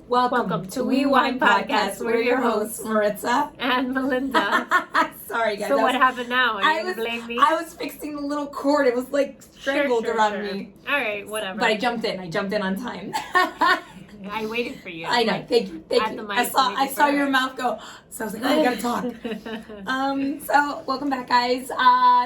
Welcome to Unwind Podcast. We're your hosts, Maritza and Melinda. Sorry, guys. So what happened now? Are you going to blame me? I was fixing the little cord. It was like strangled around me. All right, whatever. But I jumped in on time. I waited for you. I know. Thank you. I saw your mouth go. So I was like, oh, I gotta talk. So welcome back, guys.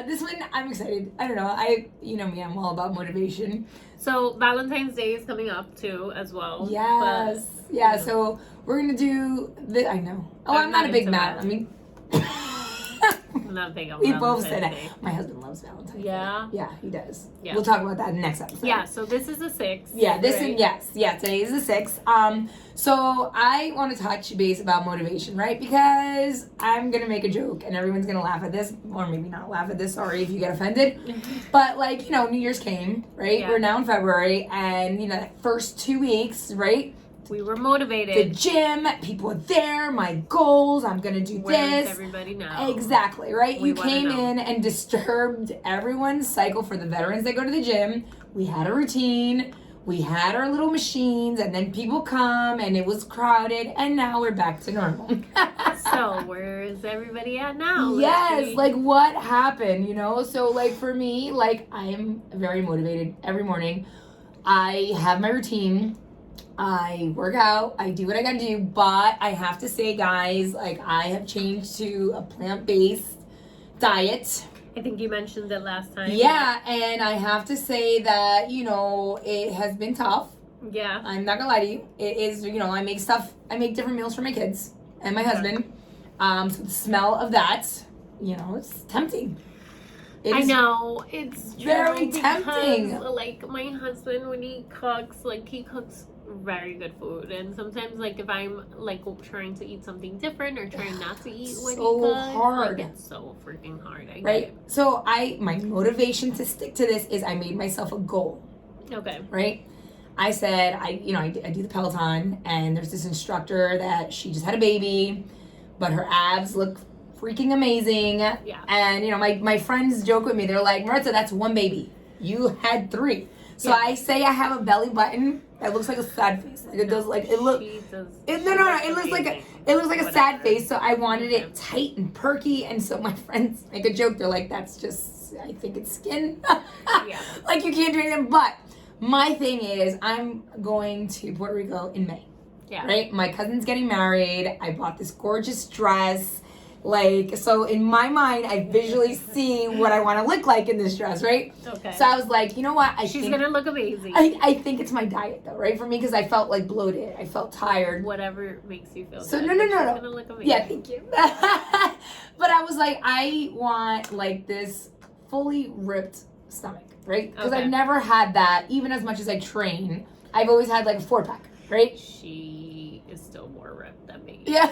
This one I'm excited. I don't know. You know me. I'm all about motivation. So Valentine's Day is coming up too, as well. Yes. Yeah. So we're gonna do the. I know. Oh, I'm not a big man. I mean. I'm not big on we Valentine's both said Day. it. My husband loves Valentine's Yeah? Day. Yeah, he does. Yeah. We'll talk about that in the next episode. Yeah, so this is the 6th. Yeah, right? Today is the 6th. So I want to touch base about motivation, right? Because I'm going to make a joke and everyone's going to laugh at this, or maybe not laugh at this, sorry if you get offended. But like, New Year's came, right? Yeah. We're now in February and, that first 2 weeks, right? We were motivated. The gym, people are there, my goals, I'm going to do Where this. does everybody know? Exactly, right? We You came wanna know. in and disturbed everyone's cycle for the veterans that go to the gym. We had a routine. We had our little machines, and then people come, and it was crowded, and now we're back to normal. So where is everybody at now? Yes, like what happened, So like for me, like I am very motivated every morning. I have my routine. I work out, I do what I gotta do, but I have to say, guys, like I have changed to a plant-based diet. I think you mentioned it last time. Yeah, and I have to say that, it has been tough. Yeah. I'm not gonna lie to you. It is, I make different meals for my kids and my husband. So the smell of that, it's tempting. I know, it's very tempting. Because, like, my husband, when he cooks very good food, and sometimes like if I'm like trying to eat something different or trying not to eat when he cooks, hard. like, it's so freaking hard. Right? So my motivation to stick to this is I made myself a goal. Okay. Right? I said I do the Peloton, and there's this instructor that she just had a baby, but her abs look freaking amazing. Yeah. And my friends joke with me. They're like, Maritza, that's one baby. You had 3. So yeah. I say I have a belly button that looks like a sad face. Like it does, like it look. No. It looks like a sad face. So I wanted it tight and perky, and so my friends make a joke. They're like, "That's just, I think it's skin." Yeah. Like you can't do anything. But my thing is, I'm going to Puerto Rico in May. Yeah. Right. My cousin's getting married. I bought this gorgeous dress. Like, so in my mind, I visually see what I want to look like in this dress, right? Okay. So I was like, you know what? She's going to look amazing. I think it's my diet, though, right? For me, because I felt like bloated. I felt tired. Whatever makes you feel so, good. No. She's going to look amazing. Yeah, thank you. But I was like, I want, like, this fully ripped stomach, right? Because I've never had that, even as much as I train. I've always had, like, a 4-pack, right? She is still more ripped than me. Yeah.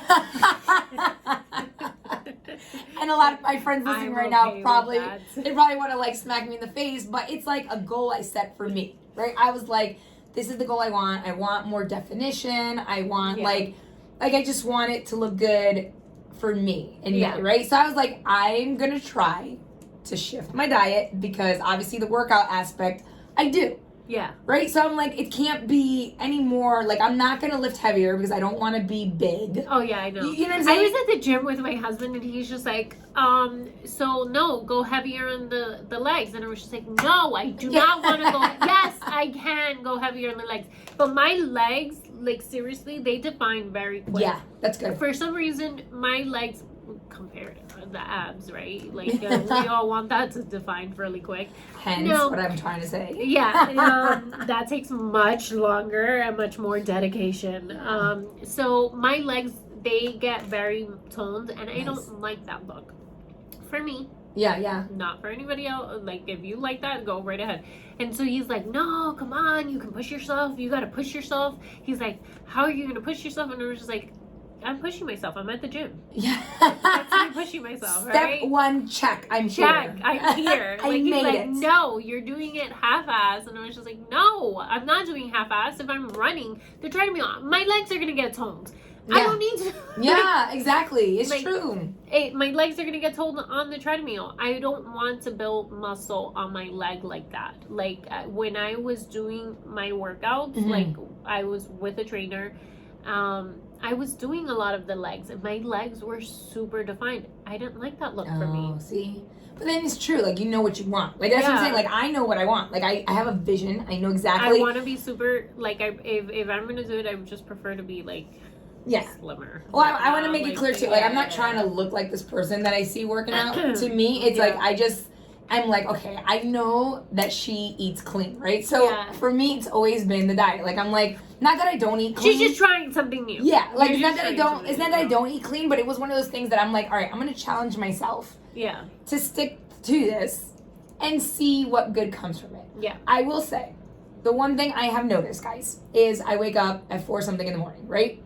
And a lot of my friends listening right now they probably want to like smack me in the face, but it's like a goal I set for me, right? I was like, this is the goal I want. I want more definition. I want like I just want it to look good for me in May, right? So I was like, I'm gonna try to shift my diet because obviously the workout aspect I do. Yeah. Right? So I'm like, it can't be any more, like, I'm not going to lift heavier because I don't want to be big. Oh, yeah, I know. You know what I'm saying? I was at the gym with my husband, and he's just like, so no, go heavier on the legs. And I was just like, no, I do not want to go. Yes, I can go heavier on the legs. But my legs, like, seriously, they define very quick. Yeah, that's good. For some reason, my legs, compared to the abs, right? Like, we all want that to define fairly quick. Hence what I'm trying to say. Yeah, that takes much longer and much more dedication. So my legs, they get very toned, and I don't like that look. For me. Yeah. Not for anybody else. Like, if you like that, go right ahead. And so he's like, no, come on, you can push yourself. You got to push yourself. He's like, how are you going to push yourself? And I was just like, I'm pushing myself. I'm at the gym. Yeah. That's me pushing myself, right? Step 1, check. I'm here. I'm here. I like, made he's like, it. no, you're doing it half-ass. And I was just like, no, I'm not doing half-ass. If I'm running, they're trying to be on. My legs are going to get toned. Yeah. I don't need to. Yeah, exactly. It's true. My legs are going to get toned on the treadmill. I don't want to build muscle on my leg like that. Like, when I was doing my workouts, like, I was with a trainer. I was doing a lot of the legs, and my legs were super defined. I didn't like that look for me. See? But then it's true, like, you know what you want. Like, that's what I'm saying. Like, I know what I want. Like, I have a vision. I know exactly. I want to be super, like, if I'm going to do it, I would just prefer to be, like, slimmer. Well, I want to make it clear, too. Like, I'm not trying to look like this person that I see working out. To me, it's like, I'm like, okay, I know that she eats clean, right? So, for me, it's always been the diet. Like, I'm like, not that I don't eat clean. She's just trying something new. Yeah, like, it's not that I don't eat clean, but it was one of those things that I'm like, all right, I'm going to challenge myself. Yeah. To stick to this and see what good comes from it. Yeah. I will say, the one thing I have noticed, guys, is I wake up at 4 something in the morning, right?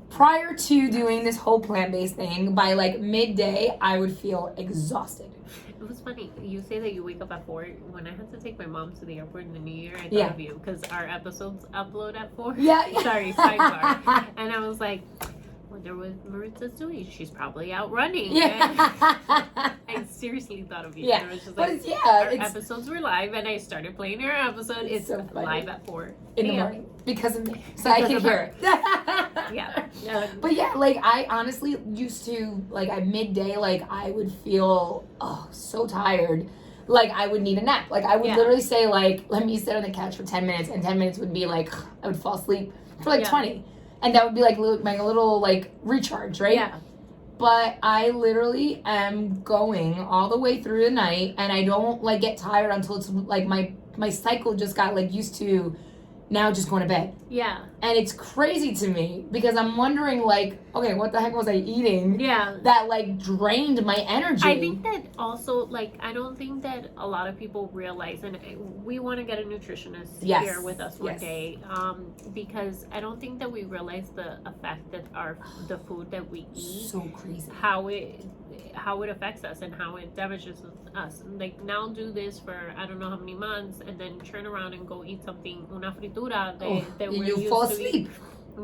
Prior to doing this whole plant-based thing, by like midday, I would feel exhausted. It was funny. You say that you wake up at 4. When I had to take my mom to the airport in the new year, I thought of you because our episodes upload at 4. Yeah. Sorry, sidebar. And I was like, wonder what Maritza's doing. She's probably out running. Yeah. I seriously thought of you. Yeah. And I was just But like, our episodes were live, and I started playing her episode. It's so live at 4 in the morning because of me, so I can hear it. Yeah. But yeah, like I honestly used to like at midday, like I would feel so tired. Like I would need a nap. Like I would literally say like, let me sit on the couch for 10 minutes, and 10 minutes would be like I would fall asleep for like 20. And that would be like my little like recharge, right? Yeah. But I literally am going all the way through the night, and I don't like get tired until it's like my cycle just got like used to now just going to bed. Yeah. And it's crazy to me because I'm wondering like, okay, what the heck was I eating? Yeah. That like drained my energy. I think that also like I don't think that a lot of people realize, and we want to get a nutritionist here with us one day, because I don't think that we realize the effect that the food that we eat, so crazy, how it affects us and how it damages us. Like now do this for I don't know how many months, and then turn around and go eat something, una fritura that we're used fall to asleep.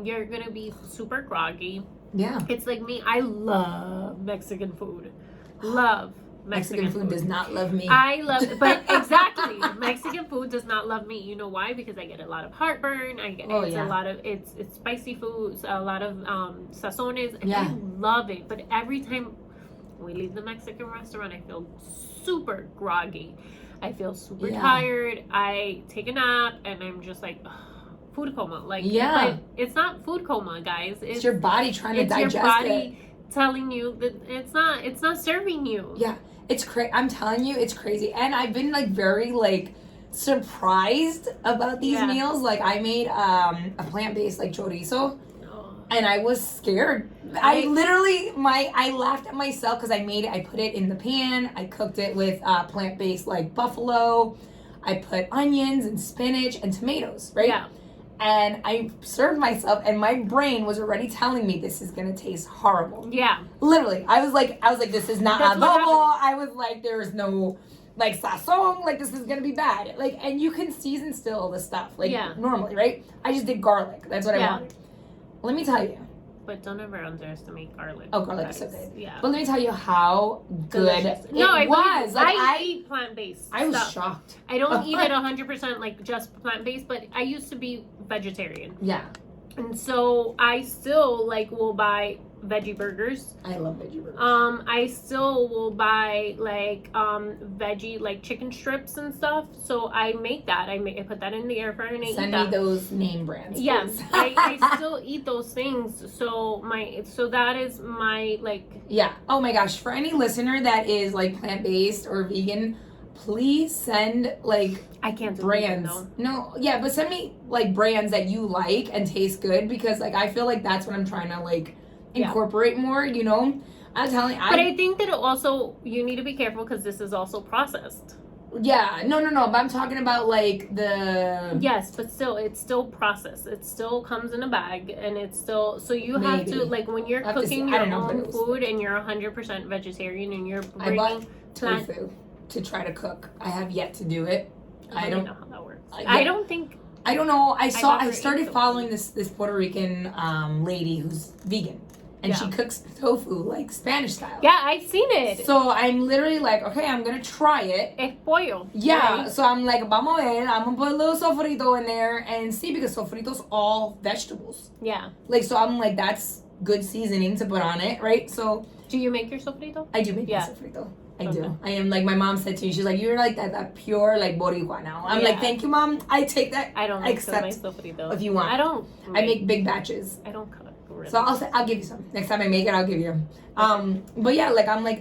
You're gonna be super groggy. Yeah. It's like me. I love Mexican food. Love Mexican food. Does not love me. I love it. But exactly. Mexican food does not love me. You know why? Because I get a lot of heartburn. I get a lot of it's spicy foods, a lot of sazones. And I love it. But every time we leave the Mexican restaurant, I feel super groggy. I feel super tired. I take a nap and I'm just like, ugh, food coma. Like, but it's not food coma, guys. It's your body trying to digest it. It's your body telling you that it's not serving you. Yeah, it's crazy. I'm telling you, it's crazy. And I've been like very like surprised about these meals. Like I made a plant-based like chorizo, and I was scared. I laughed at myself because I put it in the pan. I cooked it with plant-based like buffalo. I put onions and spinach and tomatoes, right? Yeah. And I served myself, and my brain was already telling me this is gonna taste horrible. Yeah. Literally, I was like, this is not adobo. I was like, there is no like sazon. Like this is gonna be bad. Like, and you can season still the stuff like normally, right? I just did garlic. That's what I wanted. Let me tell you. But don't ever underestimate garlic. Oh, garlic is so good. Yeah. But let me tell you how good it was. Like, I eat plant-based I was shocked. I don't eat it 100% like just plant-based, but I used to be vegetarian. Yeah. And so I still like will buy veggie burgers. I love veggie burgers. I still will buy like veggie like chicken strips and stuff. So I make that. I put that in the air fryer and I eat that. Send me those name brands. Yes, I still eat those things. So that is my like. Yeah. Oh my gosh. For any listener that is like plant-based or vegan, please send like I can't do brands. Vegan, no, yeah, but send me like brands that you like and taste good because like I feel like that's what I'm trying to like incorporate more. You know, I'm telling. But I think that also you need to be careful because this is also processed. Yeah, no. But I'm talking about like the. Yes, but still, it's still processed. It still comes in a bag, and it's still so you have to like when you're cooking your own food and you're 100% vegetarian and you're bringing I bought tofu to try to cook. I have yet to do it. I don't know how that works. I don't think. I don't know. I started following this Puerto Rican lady who's vegan, and she cooks tofu like Spanish style. Yeah, I've seen it. So I'm literally like, okay, I'm gonna try it. Es pollo. Yeah, right? so I'm like, vamos a ver, I'm gonna put a little sofrito in there and see, because sofrito's all vegetables. Yeah. Like, so I'm like, that's good seasoning to put on it, right? So do you make your sofrito? I do make my sofrito. I do. I am like, my mom said to me, she's like, you're like that pure like boricua now. I'm like, thank you, Mom. I take that. I don't accept my sofrito. If you want. I make big batches. I don't cook. Really. So I'll give you some. Next time I make it, I'll give you. But yeah,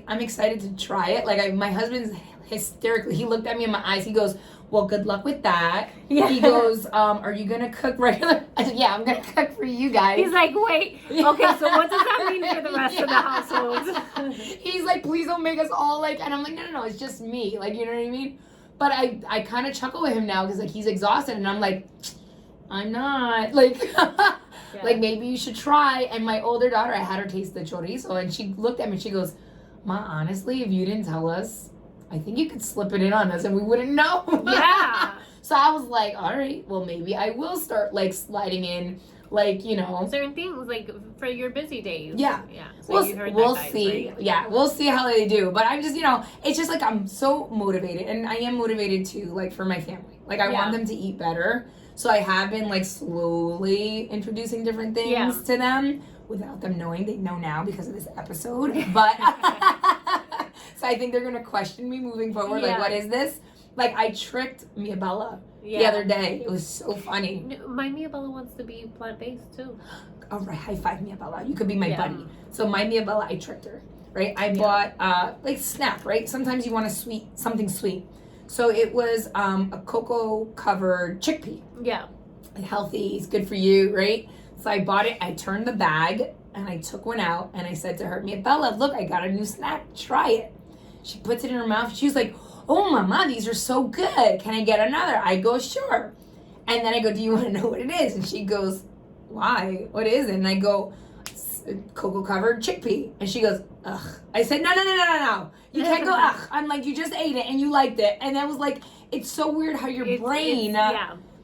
I'm excited to try it. Like my husband's hysterically. He looked at me in my eyes. He goes, well, good luck with that. Yeah. He goes, are you gonna cook regular? I said, yeah, I'm gonna cook for you guys. He's like, wait, okay, so what does that mean for the rest of the household? He's like, please don't make us all like, and I'm like, no, it's just me. Like, you know what I mean? But I kind of chuckle with him now because like he's exhausted, and I'm like, I'm not like. Like, maybe you should try. And my older daughter, I had her taste the chorizo, and she looked at me and she goes, Ma, honestly, if you didn't tell us, I think you could slip it in on us and we wouldn't know. Yeah. So I was like, all right, well, maybe I will start, like, sliding in, like, you know. certain things, like, for your busy days. Yeah. Yeah. So we'll see. Right? Yeah, we'll see how they do. But I'm just, you know, it's just, like, I'm so motivated. And I am motivated, too, like, for my family. Like, I want them to eat better. So I have been like slowly introducing different things to them without them knowing. They know now because of this episode. But so I think they're gonna question me moving forward. Like, what is this? Like, I tricked Mia Bella the other day. It was so funny. My Mia Bella wants to be plant-based too. All right, high five, Mia Bella. You could be my buddy. So my Mia Bella, I tricked her. Right? I bought like snap. Right? Sometimes you want something sweet. So it was a cocoa-covered chickpea. Yeah. Healthy, it's good for you, right? So I bought it, I turned the bag, and I took one out, and I said to her, Mia Bella, look, I got a new snack, try it. She puts it in her mouth, she was like, oh, Mama, these are so good. Can I get another? I go, sure. And then I go, do you want to know what it is? And she goes, why? What is it? And I go, cocoa-covered chickpea. And she goes, ugh. I said, no. You can't go, ugh. I'm like, you just ate it and you liked it. And I was like, it's so weird how your brain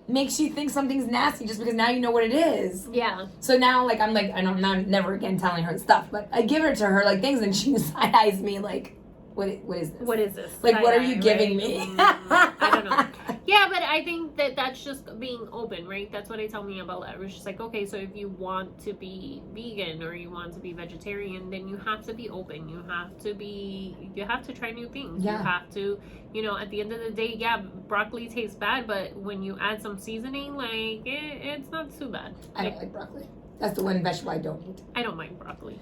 makes you think something's nasty just because now you know what it is. Yeah. So now, like, I'm like, I'm not never again telling her stuff. But I give it to her, like, things, and she side-eyes me, like, what is this? What is this? Like, what are you giving me? I don't know. Yeah, but I think that's just being open, right? That's what I tell me about it. It's just like, okay, so if you want to be vegan or you want to be vegetarian, then you have to be open. You have to try new things. Yeah. You have to, you know, at the end of the day, broccoli tastes bad, but when you add some seasoning, like, it's not too bad. I don't like broccoli. That's the one vegetable I don't eat. I don't mind broccoli.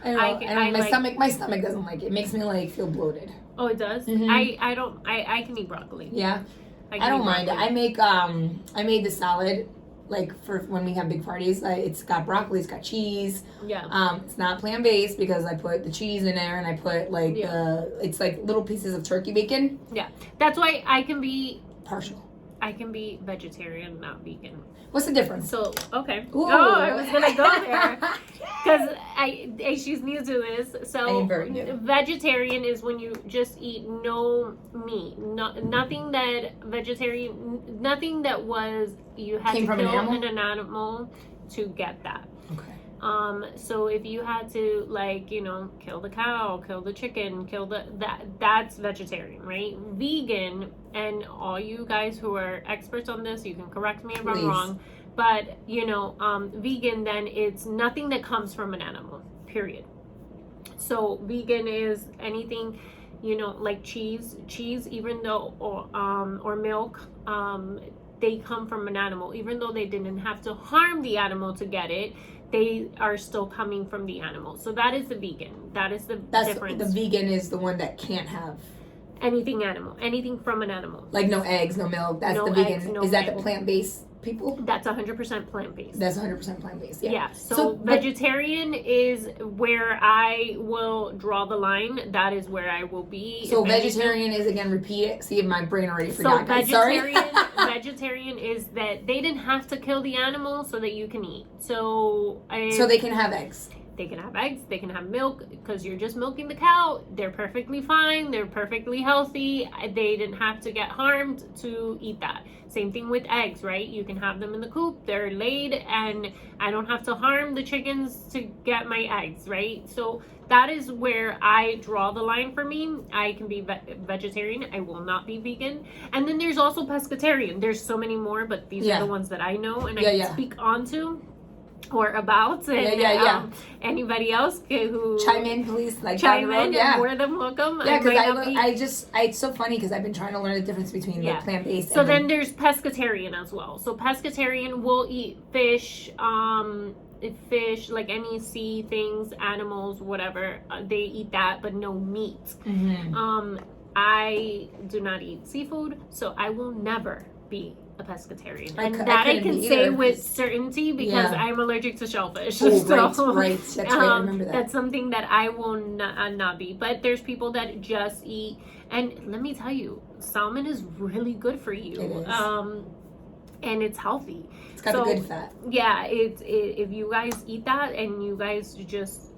My stomach doesn't like it. It makes me like feel bloated. Oh, it does? Mm-hmm. I can eat broccoli. Yeah. I don't mind it. I made the salad like for when we have big parties. It's got broccoli, it's got cheese. Yeah. It's not plant-based because I put the cheese in there and I put like it's like little pieces of turkey bacon. Yeah. That's why I can be partial. I can be vegetarian, not vegan. What's the difference? So, okay. Ooh. Oh, I was going to go there. Because she's new to this. So, I am very new. Vegetarian is when you just eat no meat. Nothing that was, you had to kill an animal to get that. Okay. So if you had to, like, you know, kill the cow, kill the chicken, that's vegetarian, right? Vegan, and all you guys who are experts on this, you can correct me if I'm wrong, but, you know, vegan, then it's nothing that comes from an animal, period. So vegan is anything, you know, like cheese, even though, or milk, they come from an animal, even though they didn't have to harm the animal to get it. They are still coming from the animal. So that is the vegan. That's difference. The vegan is the one that can't have anything from an animal. Like no eggs, no milk. That's the vegan. Is that the plant-based people? That's 100% plant-based. That's 100% plant-based. Yeah. Yeah. So vegetarian is where I will draw the line. That is where I will be. So vegetarian is, again, repeat it. See if my brain already forgot. So vegetarian is that they didn't have to kill the animal so that you can eat. So they can have eggs. They can have eggs, they can have milk, because you're just milking the cow. They're perfectly fine, they're perfectly healthy. They didn't have to get harmed to eat that. Same thing with eggs, right? You can have them in the coop, they're laid, and I don't have to harm the chickens to get my eggs, right? So that is where I draw the line for me. I can be vegetarian, I will not be vegan. And then there's also pescatarian. There's so many more, but these are the ones that I know and I can speak onto or about. And anybody else who chime in, please, like chime in, more than welcome. Yeah, because it's so funny because I've been trying to learn the difference between like plant-based. So then there's pescatarian as well. So pescatarian will eat fish, like any sea things, animals, whatever. They eat that, but no meat. I do not eat seafood, so I will never be a pescatarian, and I can say with certainty because I'm allergic to shellfish. Oh, right. That's right. I remember that. That's something that I will not be. But there's people that just eat, and let me tell you, salmon is really good for you. It is. And it's healthy. It's got a good fat. Yeah, if you guys eat that and you guys just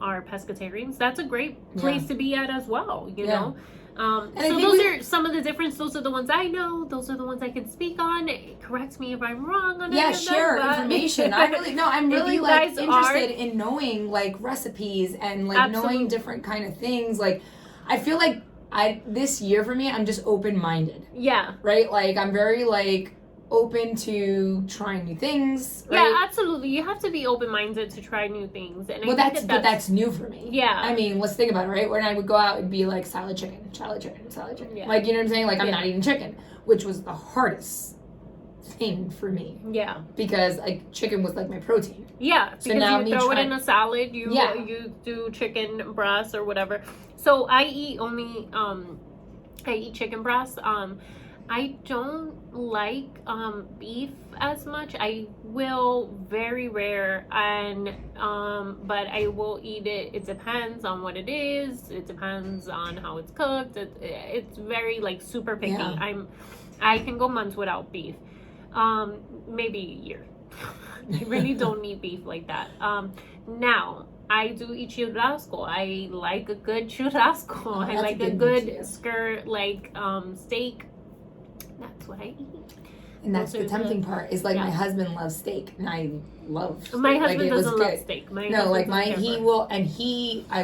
are pescatarians, that's a great place to be at as well. You know. So those are some of the difference. Those are the ones I know. Those are the ones I can speak on. Correct me if I'm wrong on any of them. Share information. I'm really like interested in knowing like recipes and like knowing different kind of things. Like I feel like this year for me, I'm just open-minded. Yeah. Right? Like I'm very like open to trying new things. Right? Yeah, absolutely. You have to be open-minded to try new things. And that's new for me. Yeah. I mean, let's think about it, right? When I would go out and be like salad chicken. Yeah. Like, you know what I'm saying? Like I'm not eating chicken, which was the hardest thing for me. Yeah. Because like chicken was like my protein. Yeah. Because now you throw it in a salad, you do chicken breast or whatever. So I eat only I eat chicken breast. I don't like beef as much. I will, very rare, and but I will eat it. It depends on what it is. It depends on how it's cooked. It's very like super picky. Yeah. I can go months without beef, maybe a year. I really don't need beef like that. Now I do eat churrasco. I like a good churrasco. I like a good skirt like steak. That's what I eat. And that's the tempting part is like my husband loves steak and I love steak. My husband doesn't love steak. I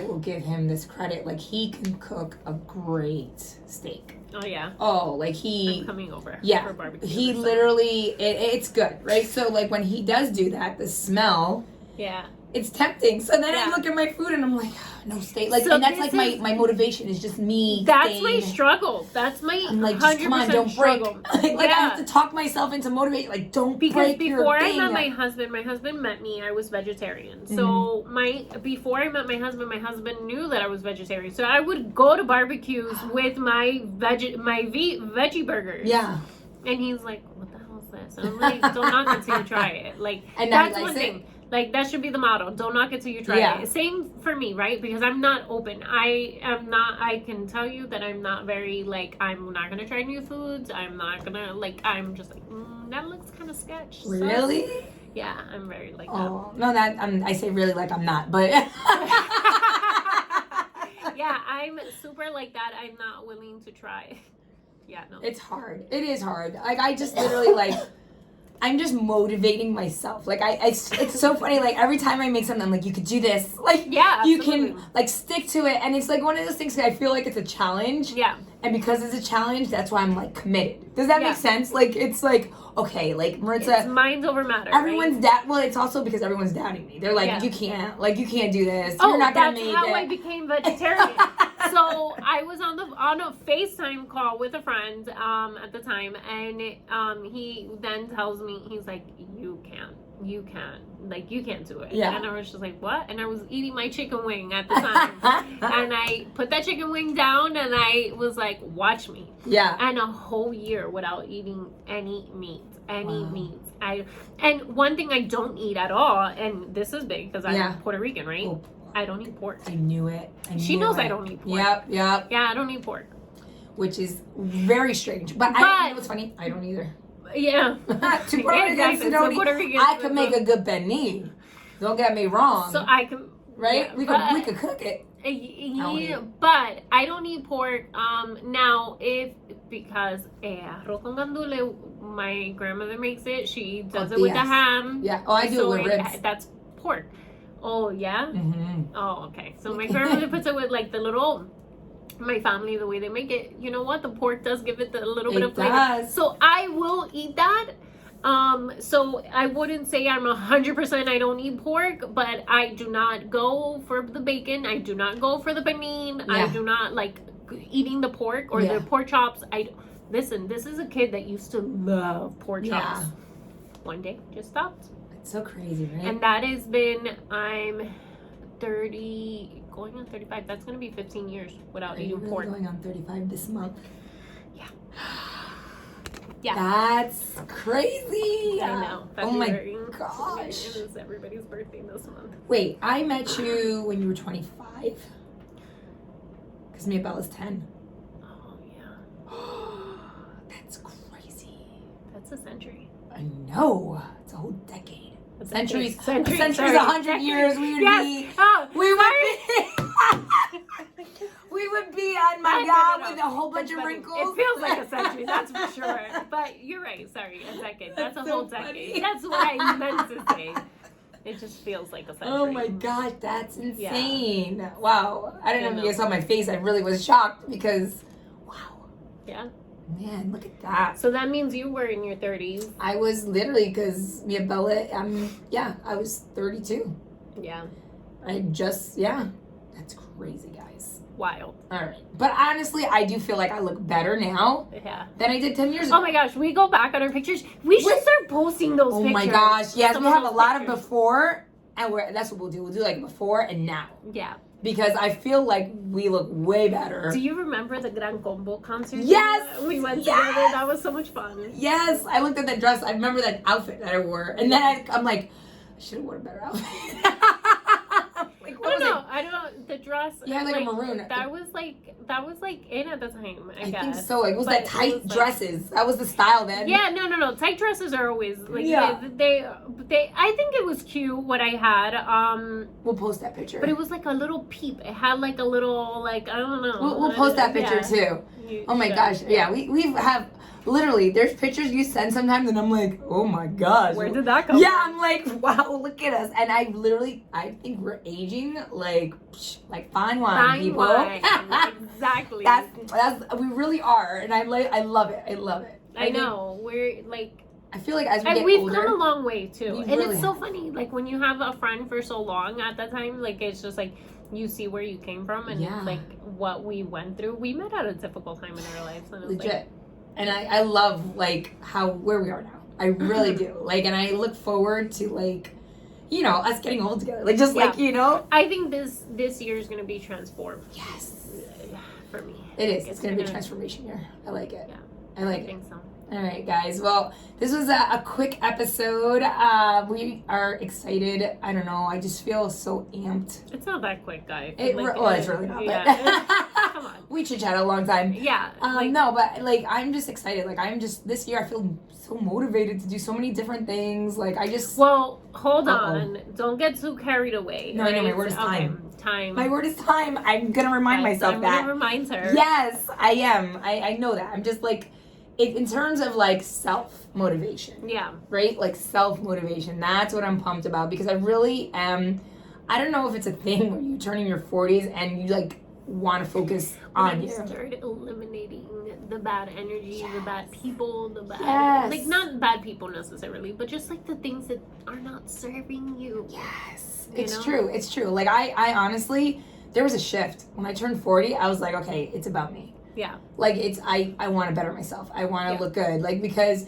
will give him this credit. Like he can cook a great steak. Oh yeah. Oh, like I'm coming over. Yeah. For barbecue. He literally, it's good, right? So like when he does do that, the smell. Yeah. It's tempting. So then I look at my food and I'm like, no steak. Like, so and that's like my motivation is just me. That's my struggle. That's my I'm like, 100% come on, don't struggle. Break. Like I have to talk myself into motivation. Like, don't break your thing. Because before I met my husband met me. I was vegetarian. So before I met my husband knew that I was vegetarian. So I would go to barbecues with my veggie burgers. Yeah. And he's like, what the hell is this? And I'm like, don't knock it till you try it. Like, and that's one thing. Like, that should be the motto. Don't knock it till you try it. Same for me, right? Because I'm not open. I can tell you that I'm not very, like, I'm not going to try new foods. I'm not going to, like, I'm just like, that looks kind of sketch. Really? So, yeah, I'm very like that. Oh, no, I say really like I'm not, but. Yeah, I'm super like that. I'm not willing to try. Yeah, no. It's hard. It is hard. Like, I just literally, like. I'm just motivating myself. Like it's so funny. Like every time I make something, I'm like, you could do this. Like you can like stick to it, and it's like one of those things that I feel like it's a challenge. Yeah. And because it's a challenge, that's why I'm like committed. Does that make sense? Like it's like okay, like Maritza. It's mind over matter. Everyone's well, it's also because everyone's doubting me. They're like, you can't do this. You're not gonna make it. That's how I became vegetarian. So I was on a FaceTime call with a friend at the time, and he then tells me, he's like, you can't do it. Yeah. And I was just like, what? And I was eating my chicken wing at the time. And I put that chicken wing down and I was like, watch me. Yeah. And a whole year without eating any meat. And one thing I don't eat at all, and this is big because I'm Puerto Rican, right? Oh. I don't eat pork. I knew it. She knows I don't eat pork. Yep. Yeah, I don't eat pork. Which is very strange. But I know what's funny. I don't either. Yeah. To Puerto Ricans, I could make a good beni. Don't get me wrong. So I can, right? Yeah, we could cook it. Yeah, but I don't eat pork. Now because arroz con gandule, my grandmother makes it. She does it with the ham. Yeah. Oh, I do it with ribs. That's pork. Oh yeah. Mm-hmm. Oh okay. So my grandmother puts it with like the little. My family, the way they make it, you know what? The pork does give it a little bit of flavor. Does. So I will eat that. So I wouldn't say I'm 100% I don't eat pork, but I do not go for the bacon. I do not go for the panini. Yeah. I do not like eating the pork or the pork chops. Listen, this is a kid that used to love pork chops. Yeah. One day, just stopped. It's so crazy, right? And that has been, I'm 30, going on 35. That's going to be 15 years without eating pork. Going on 35 this month. Yeah. Yeah. That's crazy. I know. Oh my February. gosh. It is everybody's birthday this month. Wait, I met you when you were 25? Because me and Bella's 10. Oh, yeah. That's crazy. That's a century. I know. It's a whole decade. Centuries. Centuries. Centuries, 100 years. We would be. Oh, We would be. We would be on my God with a whole bunch of wrinkles. It feels like a century, that's for sure. But you're right. Sorry, a decade. That's a whole decade. Funny. That's what I meant to say. It just feels like a century. Oh my gosh, that's insane. Yeah. Wow. I don't know if you guys saw my face. I really was shocked because, wow. Yeah. Man, look at that. So that means you were in your 30s. I was literally, because me and Bella, I was 32. Yeah. That's crazy, guys. Wild. All right. But honestly, I do feel like I look better now than I did 10 years ago. Oh my gosh, we go back on our pictures. We should start posting those pictures. Oh my gosh, yes, we have a lot of pictures. Before, and that's what we'll do. We'll do like before and now. Yeah. Because I feel like we look way better. Do you remember the Gran Combo concert? Yes! We went together. That was so much fun. Yes! I looked at that dress. I remember that outfit that I wore. And then I'm like, I should have worn a better outfit. I don't know. The dress. Yeah, like a maroon. That was like in at the time, I guess. I think so. It was that tight dresses. That was the style then. Yeah, no. Tight dresses are always like they I think it was cute what I had. We'll post that picture. But it was like a little peep. It had like a little I don't know. We'll post that picture too. Oh my gosh. Yeah, we have literally, there's pictures you send sometimes and I'm like, oh my gosh. Where did that come from? I'm like, wow, look at us. And I think we're aging like fine wine, people. Exactly. That's we really are. And I love it. I love it. I know. We're like, I feel like as we get we've older, come a long way too. And really it's so funny, like when you have a friend for so long at that time, like it's just like you see where you came from and like what we went through. We met at a difficult time in our lives. And legit. Like, and I love like where we are now. I really do. Like, and I look forward to like, you know, us getting old together. Like just like, you know. I think this year is gonna be transformed. Yes. For me. It is. It's gonna be a transformation year. I like it. Yeah. I think so. All right, guys. Well, this was a quick episode. We are excited. I don't know. I just feel so amped. It's not that quick, guys. It's really not. Come on. We chit chat a long time. Yeah. No, but like I'm just excited. Like this year I feel so motivated to do so many different things. Like I just. Well, hold on. Don't get too carried away. No, I know. My word is time. Time. My word is time. I'm gonna remind myself that. I'm gonna remind her. Yes, I am. I know that. I'm just like. In terms of like self-motivation. Yeah. Right? Like self-motivation. That's what I'm pumped about because I really am. I don't know if it's a thing where you turn in your 40s and you like want to focus on you. Start eliminating the bad energy, the bad people, the bad. Yes. Like not bad people necessarily, but just like the things that are not serving you. Yes. It's true. It's true. Like I honestly, there was a shift. When I turned 40, I was like, okay, it's about me. Yeah. Like it's I want to better myself. I want to look good. Like because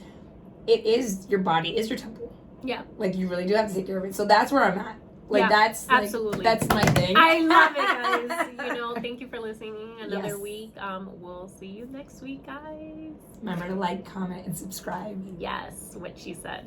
it is your body is your temple. Yeah. Like you really do have to take care of it. So that's where I'm at. Like that's like, absolutely. That's my thing. I love it, guys. Thank you for listening another week. We'll see you next week, guys. Remember to like, comment, and subscribe. Yes, what she said.